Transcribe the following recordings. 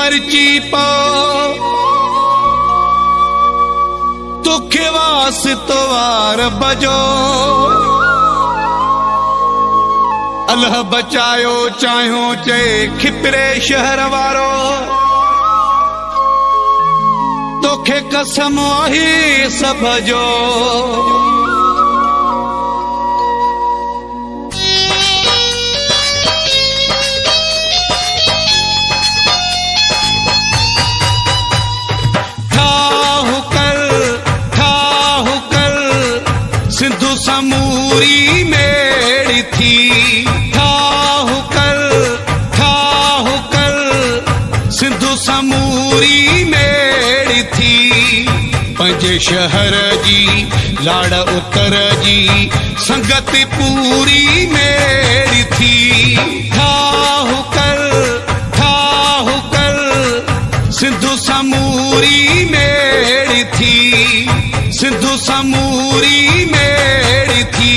पर्ची पो तुखे वास्तो वार बजो अल्लाह बचायो चाहो चे खिपरे शहर वारो तोखे कसम ही सब जो सिंधु समूरी मेरी थी ठाहु कर सिंधु समूरी मेरी थी पंजे शहर जी लाड़ उतर जी संगत पूरी मेरी थी ठाहु कर सिंधु समूरी मेरी थी सिंधु समूरी मेरी थी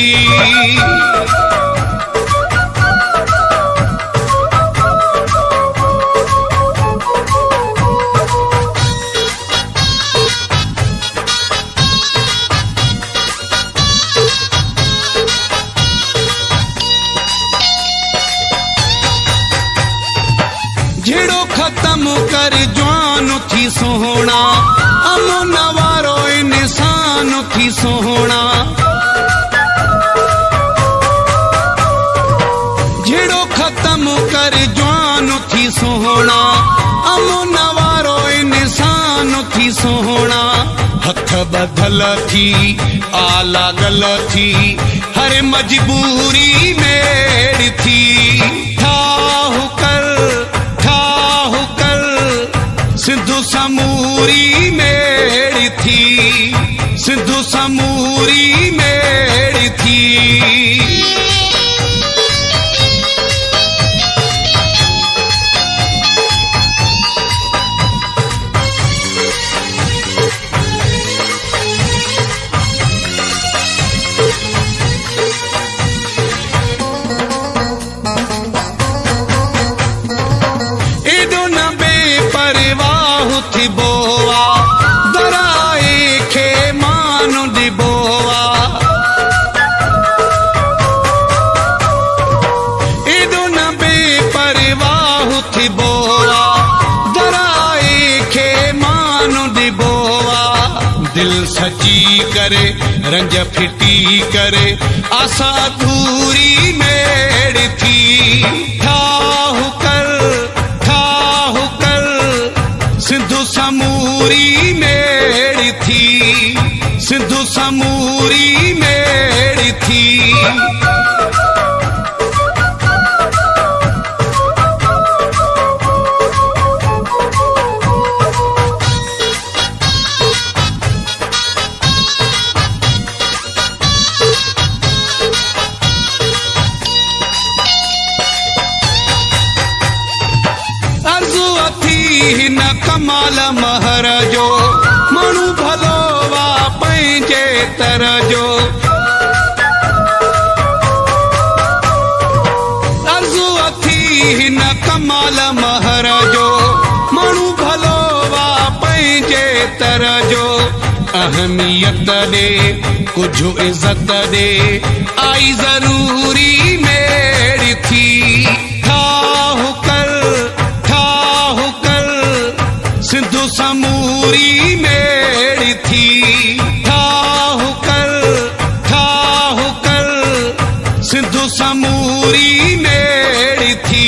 झेड़ो खत्म कर जवान थी सोहना अमो नवारो इंसान थी सोहना झेड़ो खत्म कर जवान थी सोहना अमो नवारो इंसान थी सोहना हथ बदल थी आला गल थी हर मजबूरी मेरी थी ठाहु कर सिंधु समूरी मेरी थी सिंधु समूरी मेरी थी थी बोवा दराए खे मानो दी बोवा एडो न बेपरवाह थी बोवा दराए खे मानो दी बोवा दिल सची करे रंज फिटी करे आसा धूरी मेरी थी ठाहु कर सिंधु समूरी मेरी थी सिंधु समूरी मेरी थी न कमाल महर जो मणु भलो वा पंहिंजे तर जो अर्ज़ु अथी न कमाल महर जो मणु भलो वा पंहिंजे तर जो अहमियत दे कुछ इज्जत दे आई जरूरी मेरी थी सिंधु समूरी मेरी थी ठाहु कर सिंधु समूरी मेरी थी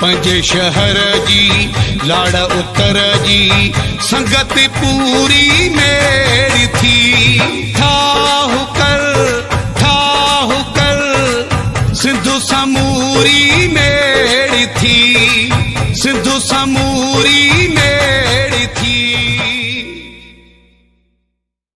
पंजे शहर जी लाड़ उतर जी संगत पूरी मेरी थी ठाहु कर सिंधु समूरी मेरी थी सिंधु समूरी